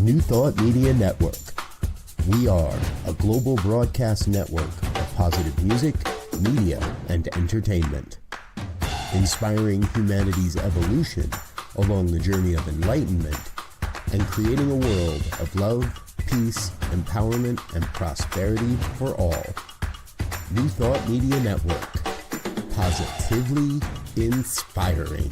New Thought Media Network. We are a global broadcast network of positive music, media, and entertainment, inspiring humanity's evolution along the journey of enlightenment and creating a world of love, peace, empowerment, and prosperity for all. New Thought Media Network. Positively inspiring.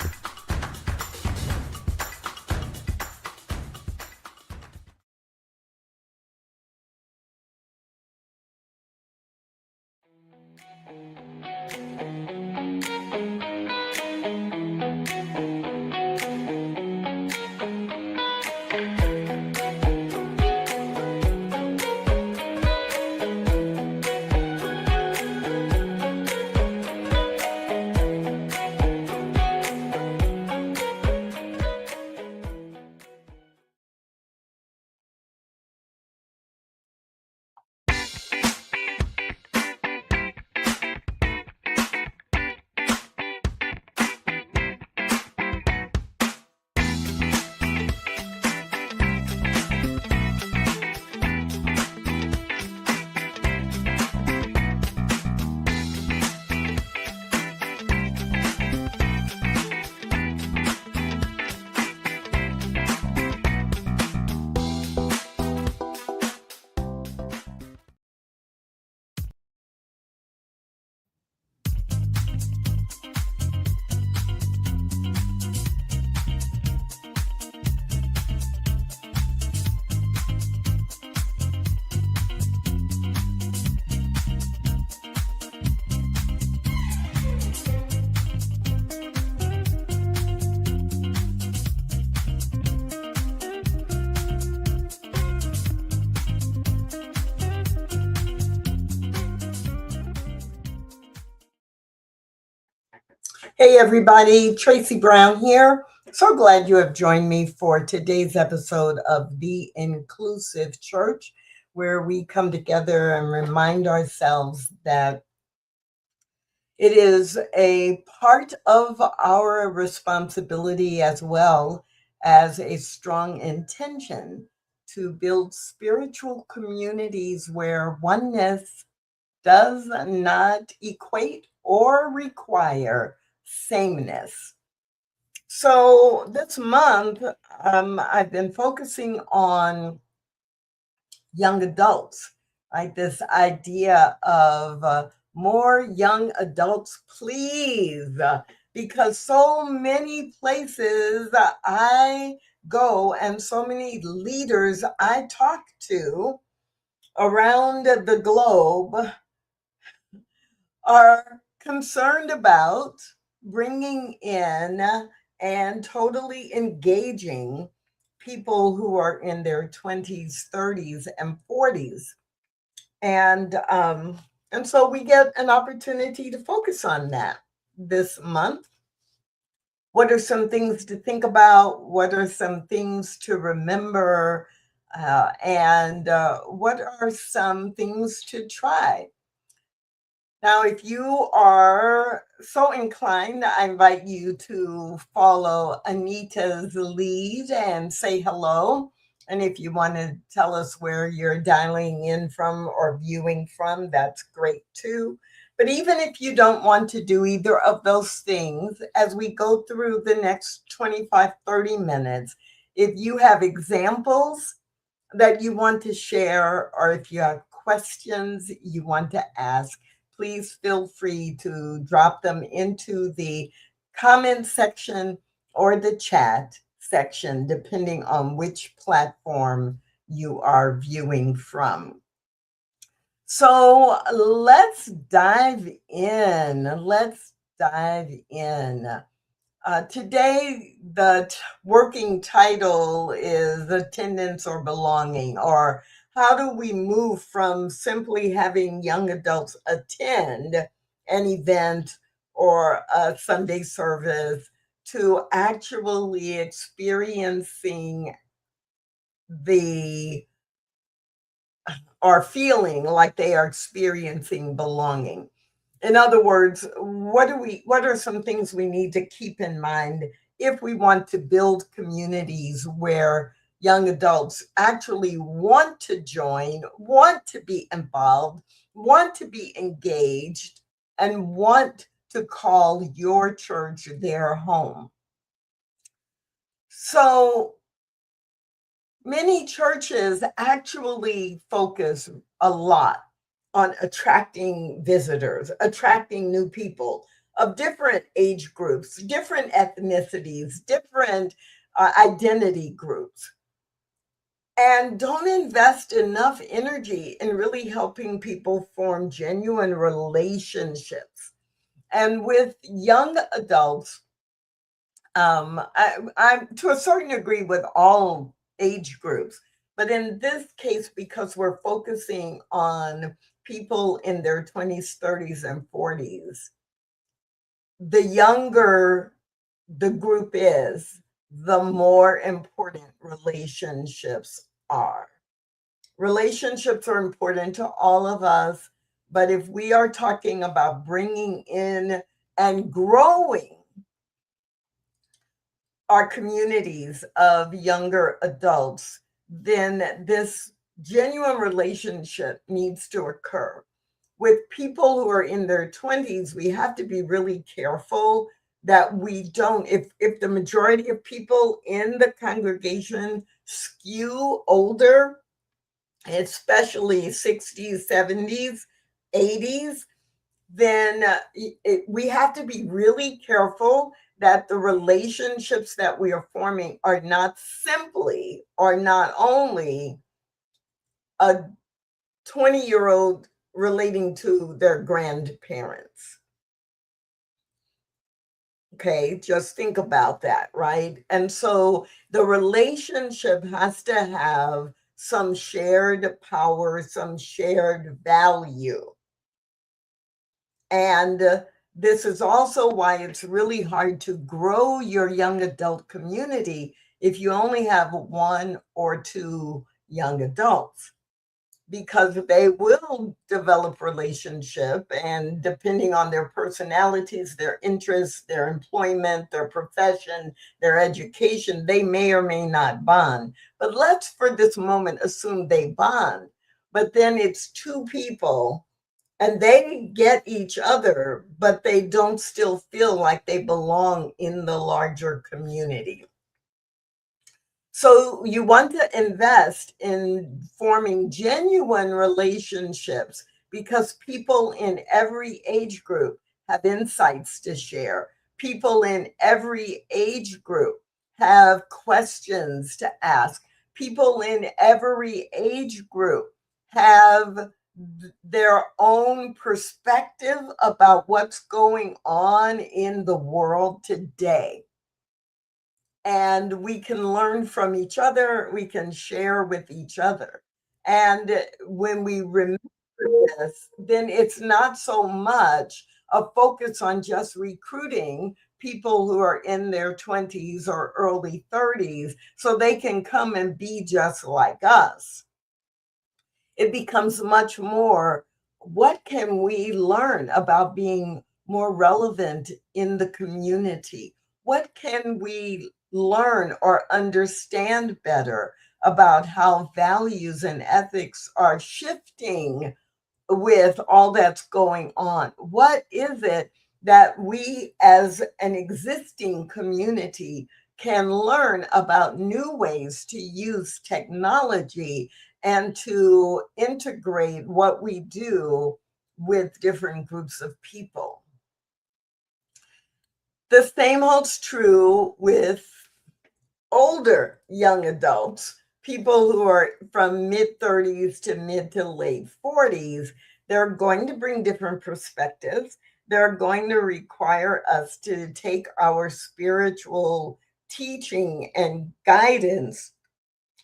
Hey everybody, Tracy Brown here. So glad you have joined me for today's episode of The Inclusive Church, where we come together and remind ourselves that it is a part of our responsibility as well as a strong intention to build spiritual communities where oneness does not equate or require sameness. So this month, I've been focusing on young adults, like this idea of more young adults, please, because so many places I go and so many leaders I talk to around the globe are concerned about bringing in and totally engaging people who are in their 20s, 30s, and 40s. And so we get an opportunity to focus on that this month. What are some things to think about? What are some things to remember? And what are some things to try? Now, if you are so inclined, I invite you to follow Anita's lead and say hello. And if you want to tell us where you're dialing in from or viewing from, that's great too. But even if you don't want to do either of those things, as we go through the next 25, 30 minutes, if you have examples that you want to share, or if you have questions you want to ask, please feel free to drop them into the comment section or the chat section, depending on which platform you are viewing from. So let's dive in. Today, the working title is Attendance or Belonging, or how do we move from simply having young adults attend an event or a Sunday service to actually experiencing or feeling like they are experiencing belonging? In other words, what are some things we need to keep in mind if we want to build communities where young adults actually want to join, want to be involved, want to be engaged, and want to call your church their home. So many churches actually focus a lot on attracting visitors, attracting new people of different age groups, different ethnicities, different identity groups, and don't invest enough energy in really helping people form genuine relationships. And with young adults, I'm to a certain degree with all age groups, but in this case, because we're focusing on people in their 20s, 30s, and 40s, the younger the group is, the more important relationships are. Relationships are important to all of us, but if we are talking about bringing in and growing our communities of younger adults, then this genuine relationship needs to occur. With people who are in their 20s, we have to be really careful that we don't, if the majority of people in the congregation skew older, especially 60s, 70s, 80s, then we have to be really careful that the relationships that we are forming are not simply or not only a 20-year-old relating to their grandparents. Okay, just think about that, right? And so the relationship has to have some shared power, some shared value. And this is also why it's really hard to grow your young adult community if you only have one or two young adults, because they will develop relationship, and depending on their personalities, their interests, their employment, their profession, their education, they may or may not bond. But let's for this moment assume they bond, but then it's two people and they get each other, but they don't still feel like they belong in the larger community. So you want to invest in forming genuine relationships, because people in every age group have insights to share. People in every age group have questions to ask. People in every age group have their own perspective about what's going on in the world today. And we can learn from each other, we can share with each other. And when we remember this, then it's not so much a focus on just recruiting people who are in their 20s or early 30s so they can come and be just like us. It becomes much more, what can we learn about being more relevant in the community? What can we learn or understand better about how values and ethics are shifting with all that's going on? What is it that we as an existing community can learn about new ways to use technology and to integrate what we do with different groups of people? The same holds true with older young adults, people who are from mid 30s to mid to late 40s. They're going to bring different perspectives. They're going to require us to take our spiritual teaching and guidance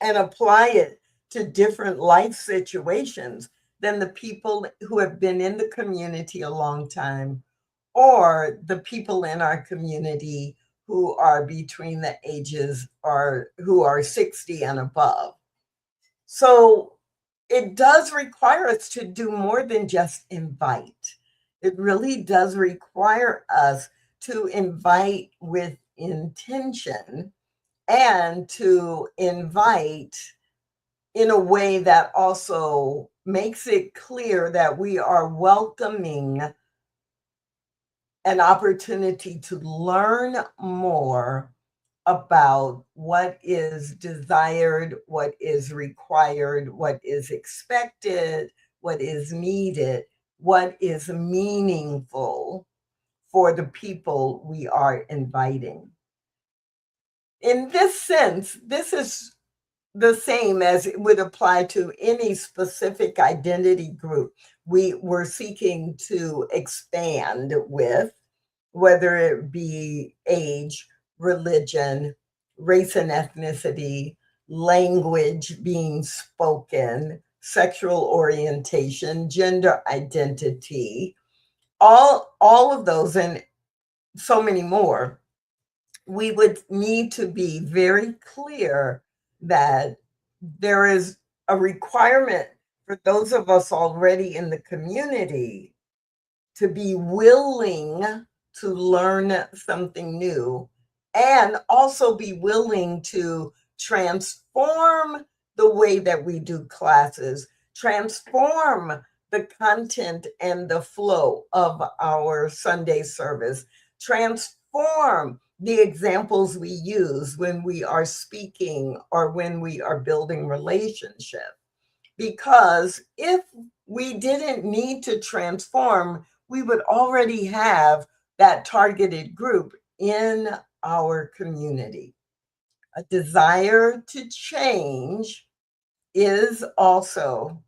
and apply it to different life situations than the people who have been in the community a long time, or the people in our community who are between the ages or who are 60 and above. So it does require us to do more than just invite. It really does require us to invite with intention and to invite in a way that also makes it clear that we are welcoming an opportunity to learn more about what is desired, what is required, what is expected, what is needed, what is meaningful for the people we are inviting. In this sense, this is the same as it would apply to any specific identity group we were seeking to expand with, whether it be age, religion, race and ethnicity, language being spoken, sexual orientation, gender identity, all of those and so many more. We would need to be very clear that there is a requirement for those of us already in the community to be willing to learn something new and also be willing to transform the way that we do classes, transform the content and the flow of our Sunday service, transform the examples we use when we are speaking or when we are building relationship. Because if we didn't need to transform, we would already have that targeted group in our community. A desire to change is also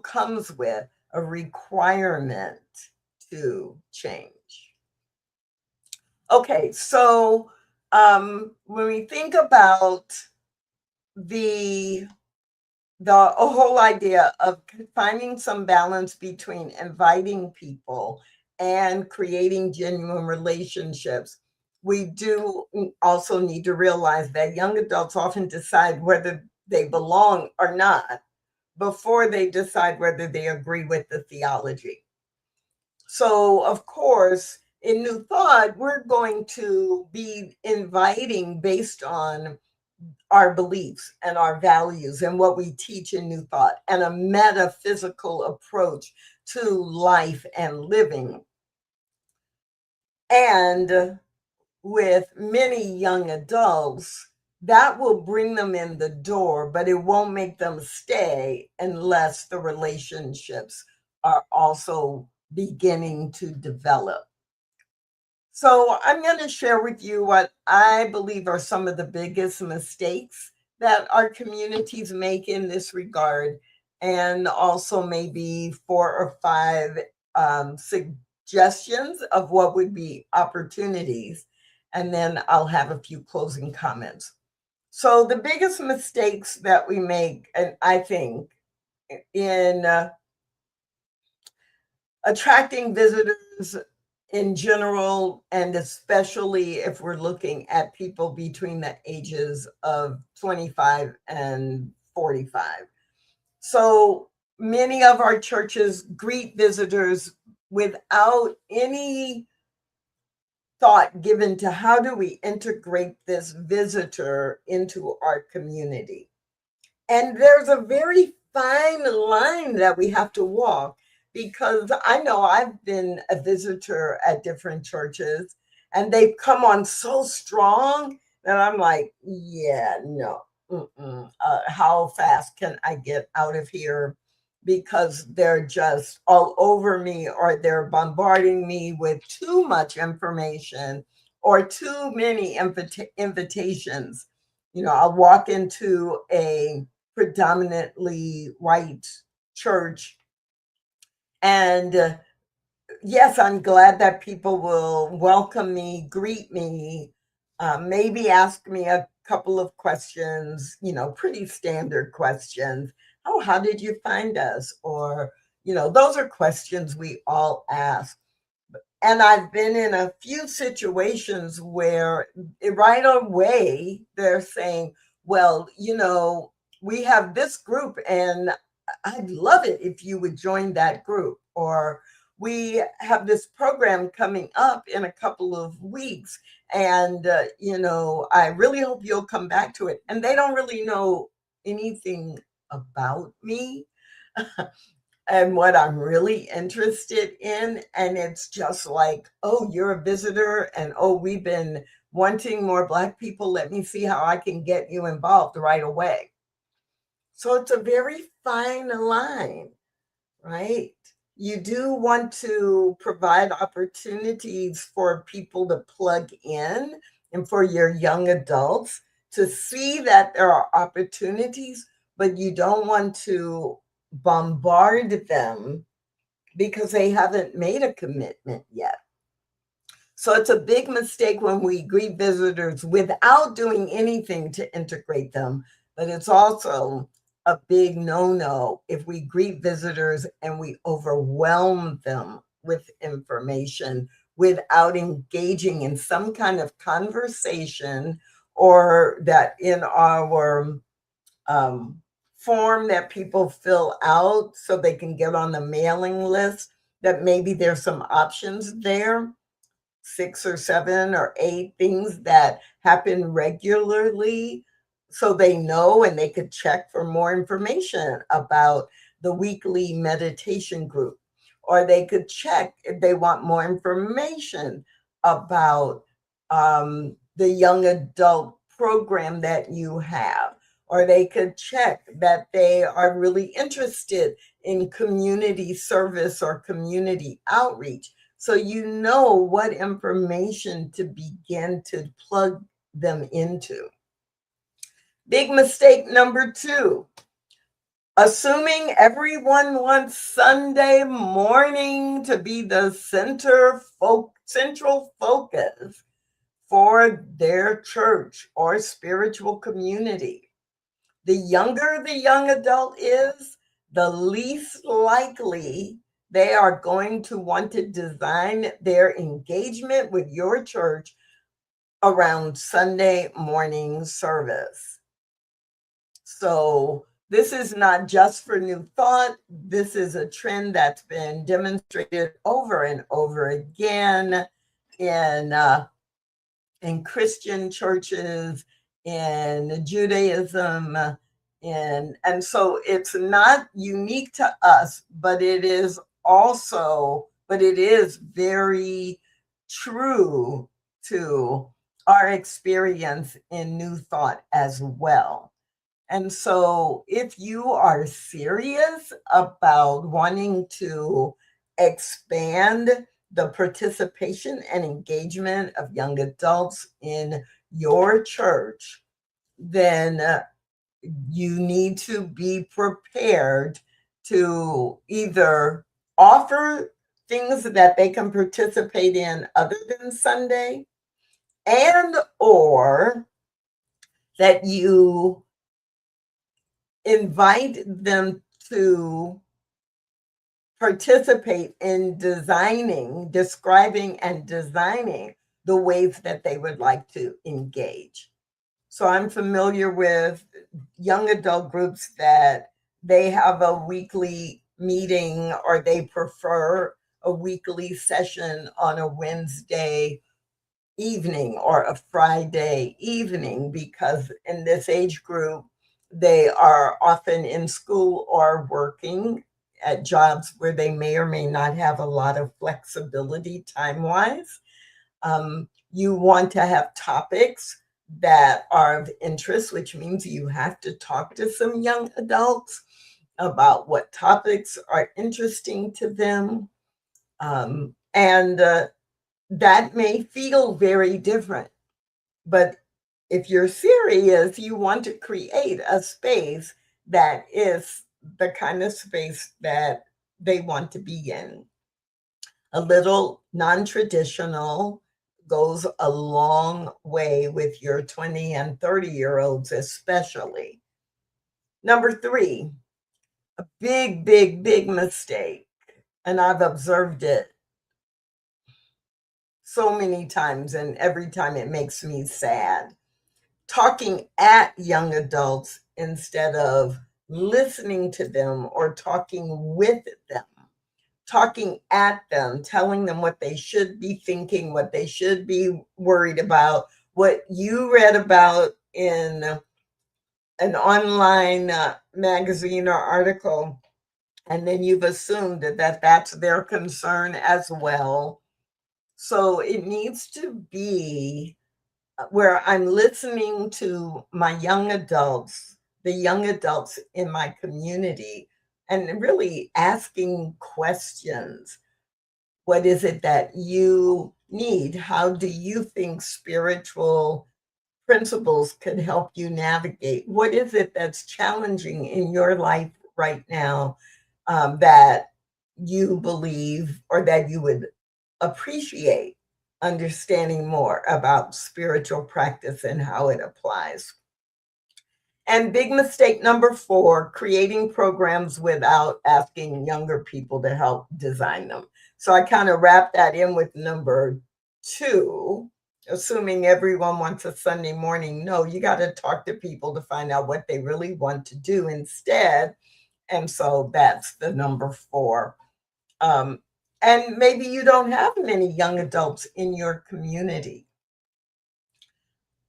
comes with a requirement to change. Okay, so when we think about the whole idea of finding some balance between inviting people and creating genuine relationships, we do also need to realize that young adults often decide whether they belong or not before they decide whether they agree with the theology. So, of course, in New Thought, we're going to be inviting based on our beliefs and our values and what we teach in New Thought and a metaphysical approach to life and living. And with many young adults, that will bring them in the door, but it won't make them stay unless the relationships are also beginning to develop. So I'm going to share with you what I believe are some of the biggest mistakes that our communities make in this regard, and also maybe 4 or 5 suggestions of what would be opportunities. And then I'll have a few closing comments. So the biggest mistakes that we make, and I think, in attracting visitors in general, and especially if we're looking at people between the ages of 25 and 45. So many of our churches greet visitors without any thought given to how do we integrate this visitor into our community. And there's a very fine line that we have to walk, because I know I've been a visitor at different churches and they've come on so strong that I'm like, yeah, no, how fast can I get out of here? Because they're just all over me, or they're bombarding me with too much information or too many invitations. I'll walk into a predominantly white church, and yes, I'm glad that people will welcome me, greet me, maybe ask me a couple of questions, pretty standard questions. Oh, how did you find us? Or, those are questions we all ask. And I've been in a few situations where right away they're saying, well, we have this group and I'd love it if you would join that group. Or we have this program coming up in a couple of weeks And, I really hope you'll come back to it. And they don't really know anything about me and what I'm really interested in. And it's just like, oh, you're a visitor. And oh, we've been wanting more Black people. Let me see how I can get you involved right away. So it's a very fine line, right? You do want to provide opportunities for people to plug in and for your young adults to see that there are opportunities, but you don't want to bombard them because they haven't made a commitment yet. So it's a big mistake when we greet visitors without doing anything to integrate them, but it's also a big no-no if we greet visitors and we overwhelm them with information without engaging in some kind of conversation, or that in our form that people fill out so they can get on the mailing list, that maybe there's some options there, 6 or 7 or 8 things that happen regularly, so they know and they could check for more information about the weekly meditation group, or they could check if they want more information about the young adult program that you have, or they could check that they are really interested in community service or community outreach, so you know what information to begin to plug them into. Big mistake number 2, assuming everyone wants Sunday morning to be the central focus for their church or spiritual community. The younger the young adult is, the least likely they are going to want to design their engagement with your church around Sunday morning service. So this is not just for New Thought. This is a trend that's been demonstrated over and over again in Christian churches, in Judaism, and so it's not unique to us, but it is very true to our experience in New Thought as well. And so if you are serious about wanting to expand the participation and engagement of young adults in your church, then you need to be prepared to either offer things that they can participate in other than Sunday, and or that you invite them to participate in describing and designing the ways that they would like to engage. So I'm familiar with young adult groups that they have a weekly meeting, or they prefer a weekly session on a Wednesday evening or a Friday evening, because in this age group, they are often in school or working at jobs where they may or may not have a lot of flexibility time-wise. You want to have topics that are of interest, which means you have to talk to some young adults about what topics are interesting to them. And that may feel very different. But if you're serious, you want to create a space that is the kind of space that they want to be in. A little non-traditional goes a long way with your 20 and 30-year-olds especially. Number 3, a big mistake, and I've observed it so many times, and every time it makes me sad. Talking at young adults instead of listening to them or talking with them. talking at them, telling them what they should be thinking, what they should be worried about, what you read about in an online magazine or article, and then you've assumed that that's their concern as well. So it needs to be where I'm listening to my young adults, the young adults in my community, and really asking questions. What is it that you need? How do you think spiritual principles could help you navigate? What is it that's challenging in your life right now, that you believe or that you would appreciate understanding more about spiritual practice and how it applies? And big mistake number 4, creating programs without asking younger people to help design them. So I kind of wrap that in with number 2, assuming everyone wants a Sunday morning. No, you got to talk to people to find out what they really want to do instead. And so that's the number 4. And maybe you don't have many young adults in your community.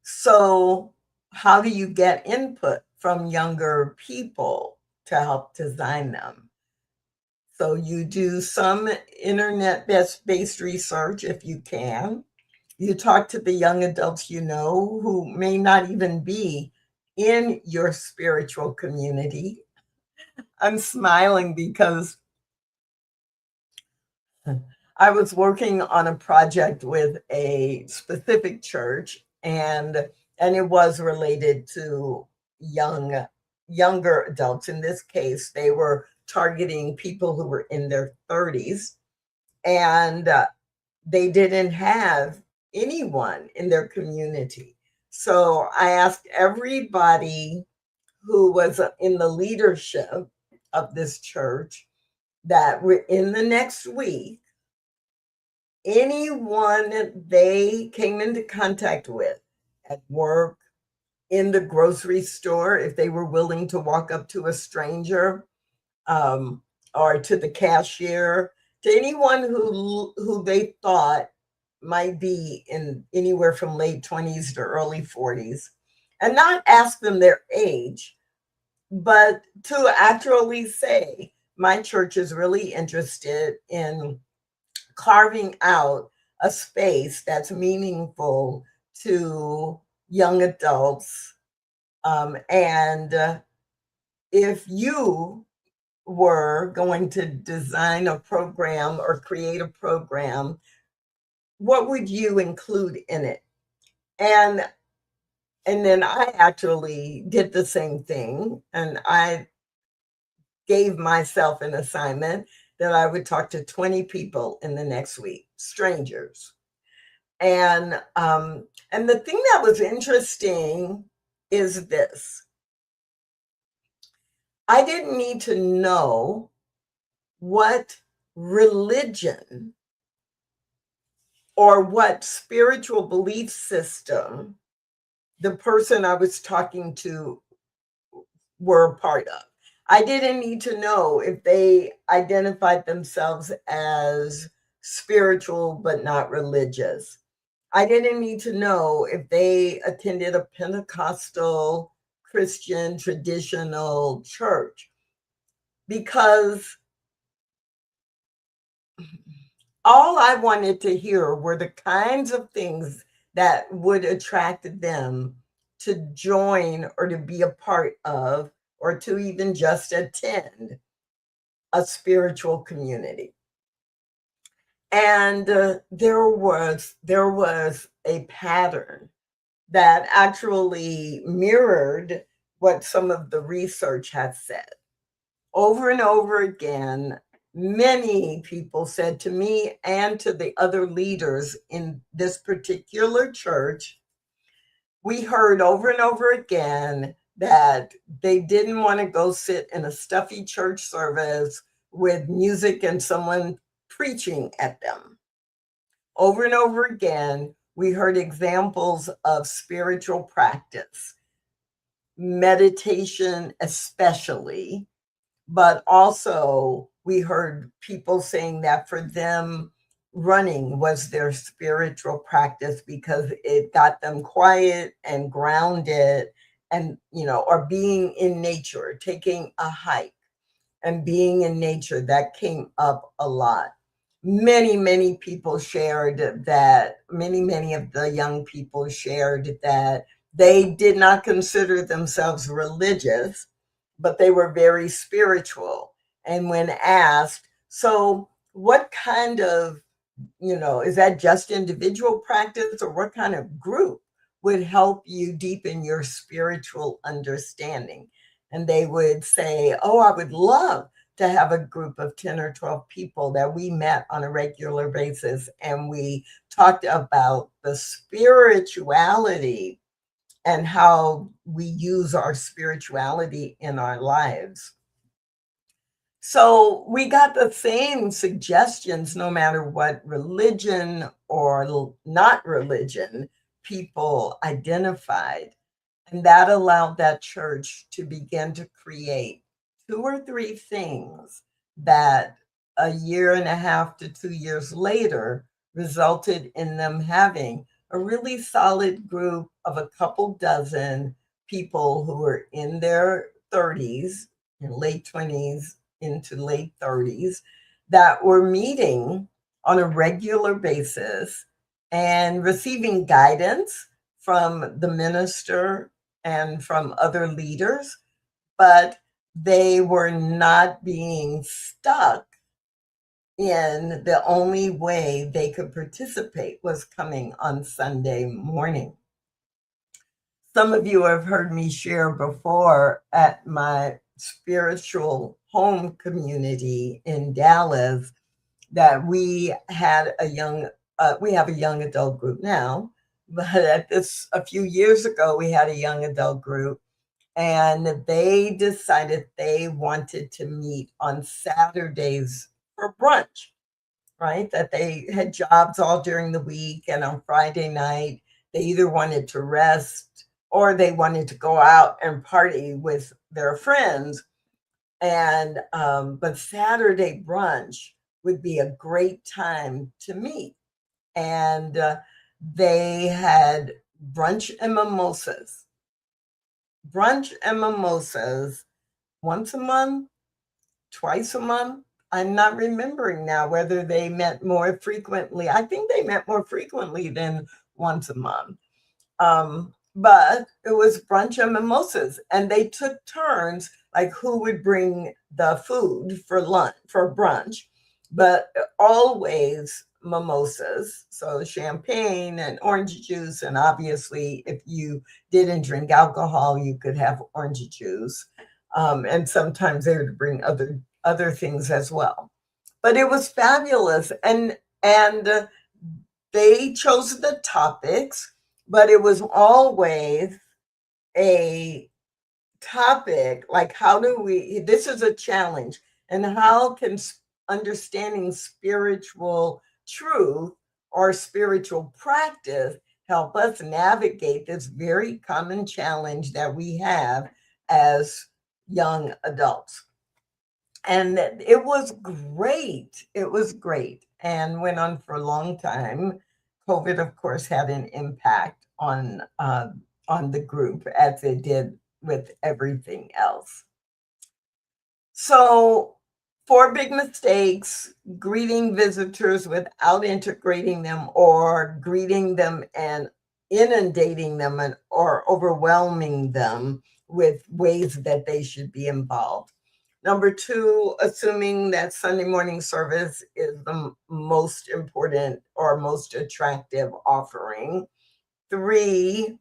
So how do you get input from younger people to help design them? So you do some internet-based research if you can. You talk to the young adults you know who may not even be in your spiritual community. I'm smiling because I was working on a project with a specific church, and it was related to younger adults. In this case, they were targeting people who were in their 30s, and they didn't have anyone in their community. So I asked everybody who was in the leadership of this church that we're in the next week, anyone they came into contact with at work, in the grocery store, if they were willing to walk up to a stranger, or to the cashier, to anyone who they thought might be in anywhere from late 20s to early 40s, and not ask them their age, but to actually say, my church is really interested in carving out a space that's meaningful to young adults. And if you were going to design a program or create a program, what would you include in it? And then I actually did the same thing, and I gave myself an assignment that I would talk to 20 people in the next week, strangers. And the thing that was interesting is this. I didn't need to know what religion or what spiritual belief system the person I was talking to were a part of. I didn't need to know if they identified themselves as spiritual but not religious. I didn't need to know if they attended a Pentecostal Christian traditional church, because all I wanted to hear were the kinds of things that would attract them to join or to be a part of or to even just attend a spiritual community. And there was a pattern that actually mirrored what some of the research has said. Over and over again, many people said to me and to the other leaders in this particular church, we heard over and over again that they didn't want to go sit in a stuffy church service with music and someone preaching at them. Over and over again, we heard examples of spiritual practice, meditation especially, but also We heard people saying that for them, running was their spiritual practice because it got them quiet and grounded, and, or being in nature, taking a hike and being in nature, that came up a lot. Many people shared that, many of the young people shared that they did not consider themselves religious, but they were very spiritual. And when asked, so what kind of, is that just individual practice, or what kind of group would help you deepen your spiritual understanding? And they would say, oh, I would love to have a group of 10 or 12 people that we met on a regular basis and we talked about the spirituality and how we use our spirituality in our lives. So we got the same suggestions no matter what religion or not religion people identified. And that allowed that church to begin to create 2 or 3 things that a year and a half to 2 years later resulted in them having a really solid group of a couple dozen people who were in their 30s, in late 20s into late 30s, that were meeting on a regular basis and receiving guidance from the minister and from other leaders, but they were not being stuck in the only way they could participate was coming on Sunday morning. Some of you have heard me share before at my spiritual home community in Dallas that we have a young adult group now, but a few years ago we had a young adult group, and they decided they wanted to meet on Saturdays for brunch, right? That they had jobs all during the week, and on Friday night they either wanted to rest or they wanted to go out and party with their friends. And but Saturday brunch would be a great time to meet. And they had brunch and mimosas. Brunch and mimosas once a month, twice a month. I'm not remembering now whether they met more frequently. I think they met more frequently than once a month. But it was brunch and mimosas, and they took turns, like who would bring the food for lunch, for brunch, but always mimosas. So champagne and orange juice, and obviously, if you didn't drink alcohol, you could have orange juice. And sometimes they would bring other things as well. But it was fabulous, and they chose the topics, but it was always a topic like, how do we, this is a challenge, and how can understanding spiritual truth or spiritual practice help us navigate this very common challenge that we have as young adults. And it was great. It was great and went on for a long time. COVID, of course, had an impact on the group as it did with everything else. So, 4 big mistakes: greeting visitors without integrating them, or greeting them and inundating them or overwhelming them with ways that they should be involved. Number 2, assuming that Sunday morning service is the most important or most attractive offering. 3,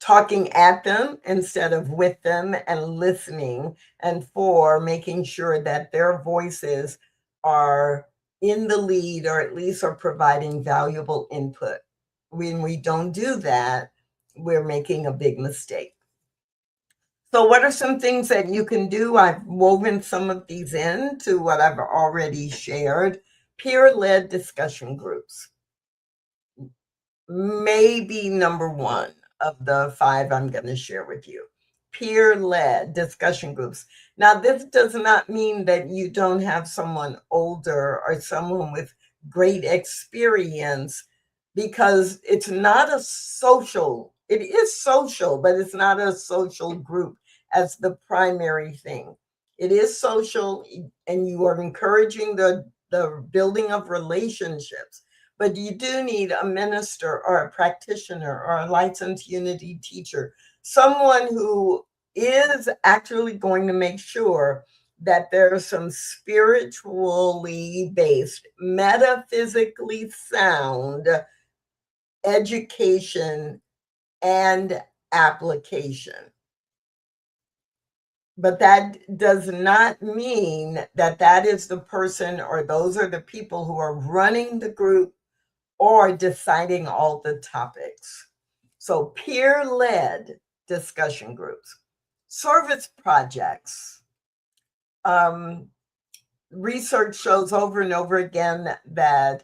talking at them instead of with them and listening. And 4, making sure that their voices are in the lead, or at least are providing valuable input. When we don't do that, we're making a big mistake. So what are some things that you can do? I've woven some of these into what I've already shared. Peer-led discussion groups. Maybe number 1 of the 5 I'm going to share with you. peer-led discussion groups. Now, this does not mean that you don't have someone older or someone with great experience, because it's not a social, it is social, but it's not a social group as the primary thing. It is social, and you are encouraging the building of relationships, but you do need a minister or a practitioner or a licensed unity teacher, someone who is actually going to make sure that there's some spiritually based, metaphysically sound education and application. But that does not mean that that is the person or those are the people who are running the group or deciding all the topics. So peer-led discussion groups, service projects. Research shows over and over again that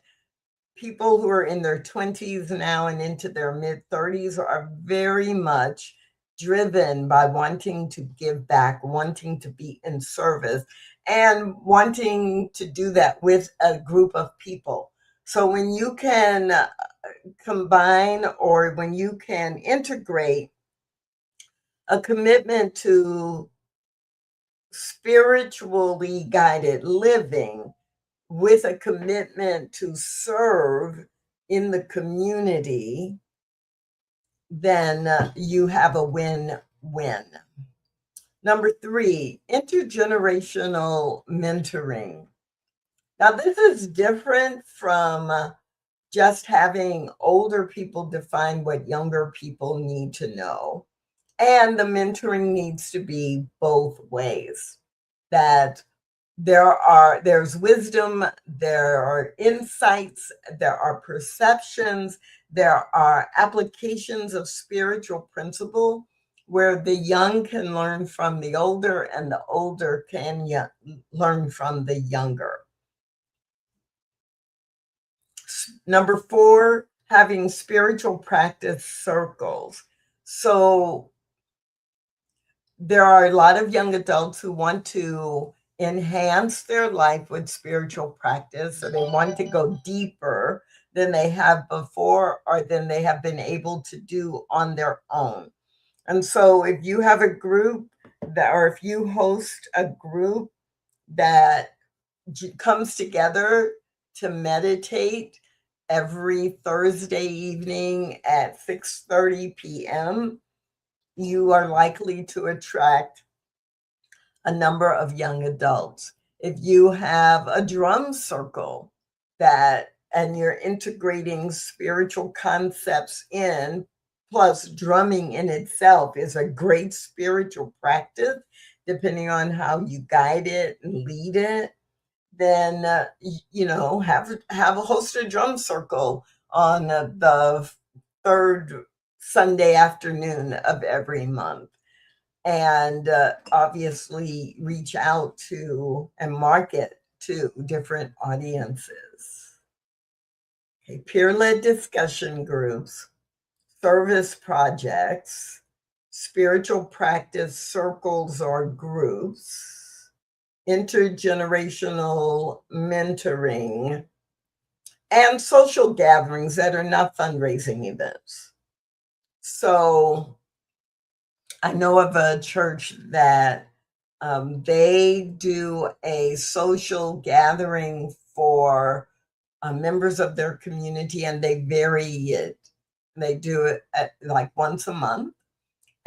people who are in their 20s now and into their mid-30s are very much driven by wanting to give back, wanting to be in service, and wanting to do that with a group of people. So when you can combine, or when you can integrate a commitment to spiritually guided living with a commitment to serve in the community, then you have a win-win. Number 3, intergenerational mentoring. Now, this is different from just having older people define what younger people need to know. And the mentoring needs to be both ways. That there's wisdom, there are insights, there are perceptions, there are applications of spiritual principle where the young can learn from the older and the older can learn from the younger. Number 4, having spiritual practice circles. So there are a lot of young adults who want to enhance their life with spiritual practice, or they want to go deeper than they have before or than they have been able to do on their own. And so if you have a group that, or if you host a group that comes together to meditate every Thursday evening at 6:30 p.m., you are likely to attract a number of young adults. If you have a drum circle and you're integrating spiritual concepts in, plus drumming in itself is a great spiritual practice, depending on how you guide it and lead it, then have a host a drum circle on the third Sunday afternoon of every month. And obviously reach out to and market to different audiences. Okay, peer-led discussion groups, service projects, spiritual practice circles or groups, intergenerational mentoring, and social gatherings that are not fundraising events. So I know of a church that they do a social gathering for members of their community, and they vary it. They do it at like once a month,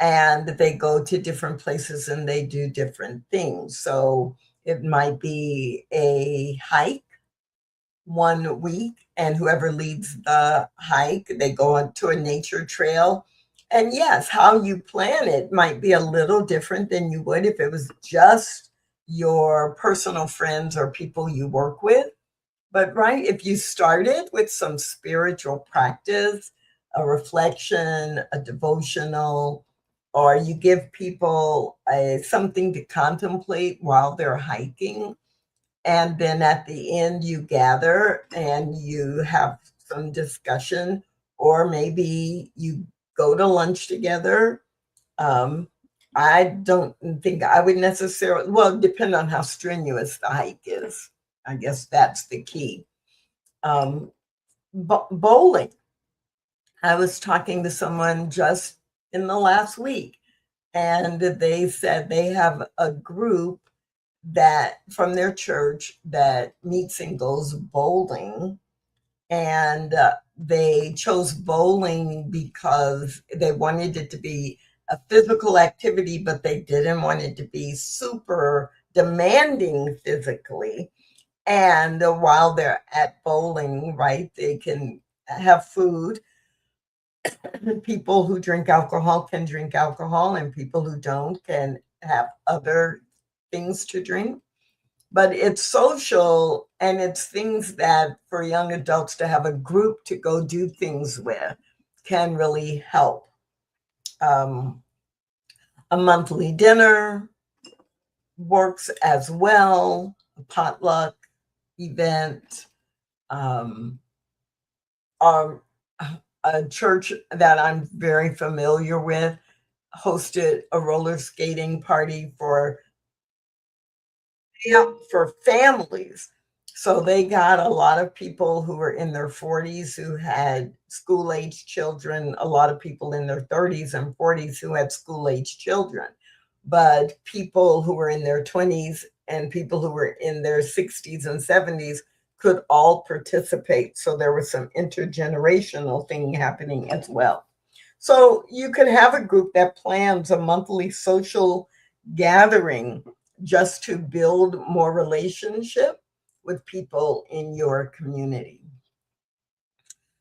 and they go to different places and they do different things. So it might be a hike one week, and whoever leads the hike, they go onto a nature trail. And yes, how you plan it might be a little different than you would if it was just your personal friends or people you work with. But right, if you started with some spiritual practice, a reflection, a devotional, or you give people something to contemplate while they're hiking, and then at the end you gather and you have some discussion, or maybe you go to lunch together, I don't think I would necessarily, well, depend on how strenuous the hike is. I guess that's the key. Bowling. I was talking to someone just in the last week, and they said they have a group that from their church that meets and goes bowling, and they chose bowling because they wanted it to be a physical activity, but they didn't want it to be super demanding physically. And while they're at bowling, right, they can have food. People who drink alcohol can drink alcohol, and people who don't can have other things to drink. But it's social, and it's things that for young adults to have a group to go do things with can really help. A monthly dinner works as well, a potluck event. Um, a church that I'm very familiar with hosted a roller skating party for families. So they got a lot of people who were in their 40s who had school age children, a lot of people in their 30s and 40s who had school age children, but people who were in their 20s and people who were in their 60s and 70s could all participate. So there was some intergenerational thing happening as well. So you could have a group that plans a monthly social gathering just to build more relationship with people in your community.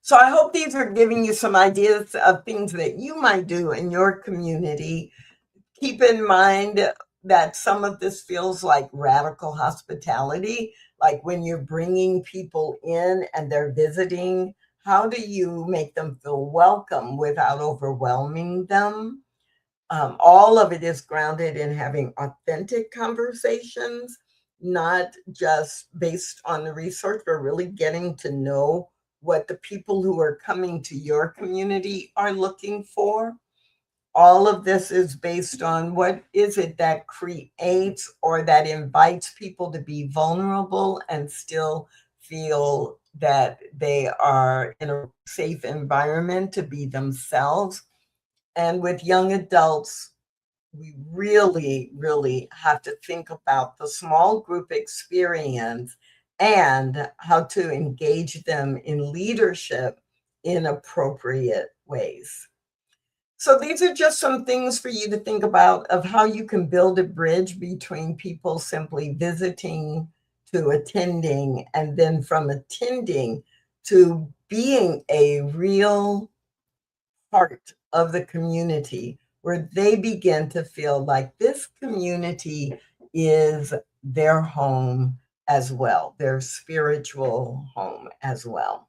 So I hope these are giving you some ideas of things that you might do in your community. Keep in mind that some of this feels like radical hospitality, like when you're bringing people in and they're visiting, how do you make them feel welcome without overwhelming them? All of it is grounded in having authentic conversations, not just based on the research, but really getting to know what the people who are coming to your community are looking for. All of this is based on what is it that creates or that invites people to be vulnerable and still feel that they are in a safe environment to be themselves. And with young adults, we really, really have to think about the small group experience and how to engage them in leadership in appropriate ways. So these are just some things for you to think about of how you can build a bridge between people simply visiting to attending, and then from attending to being a real part of the community where they begin to feel like this community is their home as well, their spiritual home as well.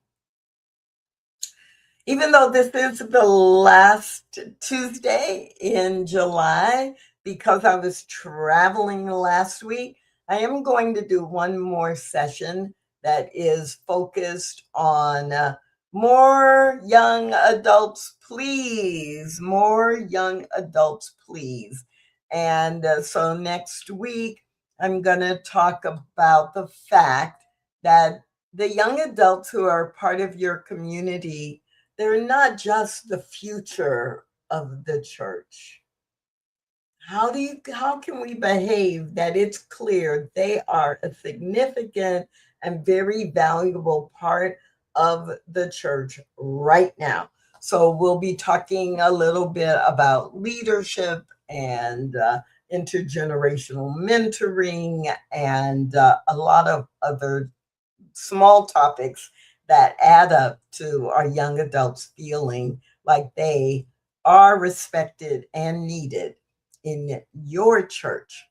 Even though this is the last Tuesday in July, because I was traveling last week, I am going to do one more session that is focused on more young adults, please. More young adults, please. And so next week, I'm going to talk about the fact that the young adults who are part of your community, they're not just the future of the church. How can we behave that it's clear they are a significant and very valuable part of the church right now? So we'll be talking a little bit about leadership and intergenerational mentoring and a lot of other small topics that add up to our young adults feeling like they are respected and needed in your church.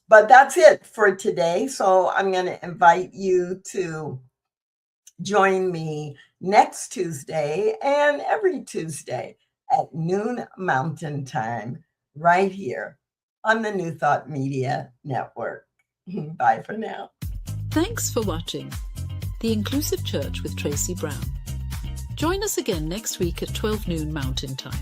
But that's it for today. So I'm going to invite you to join me next Tuesday and every Tuesday at noon Mountain Time right here on the New Thought Media Network. Bye for now. Thanks for watching The Inclusive Church with Tracy Brown. Join us again next week at 12 noon Mountain Time.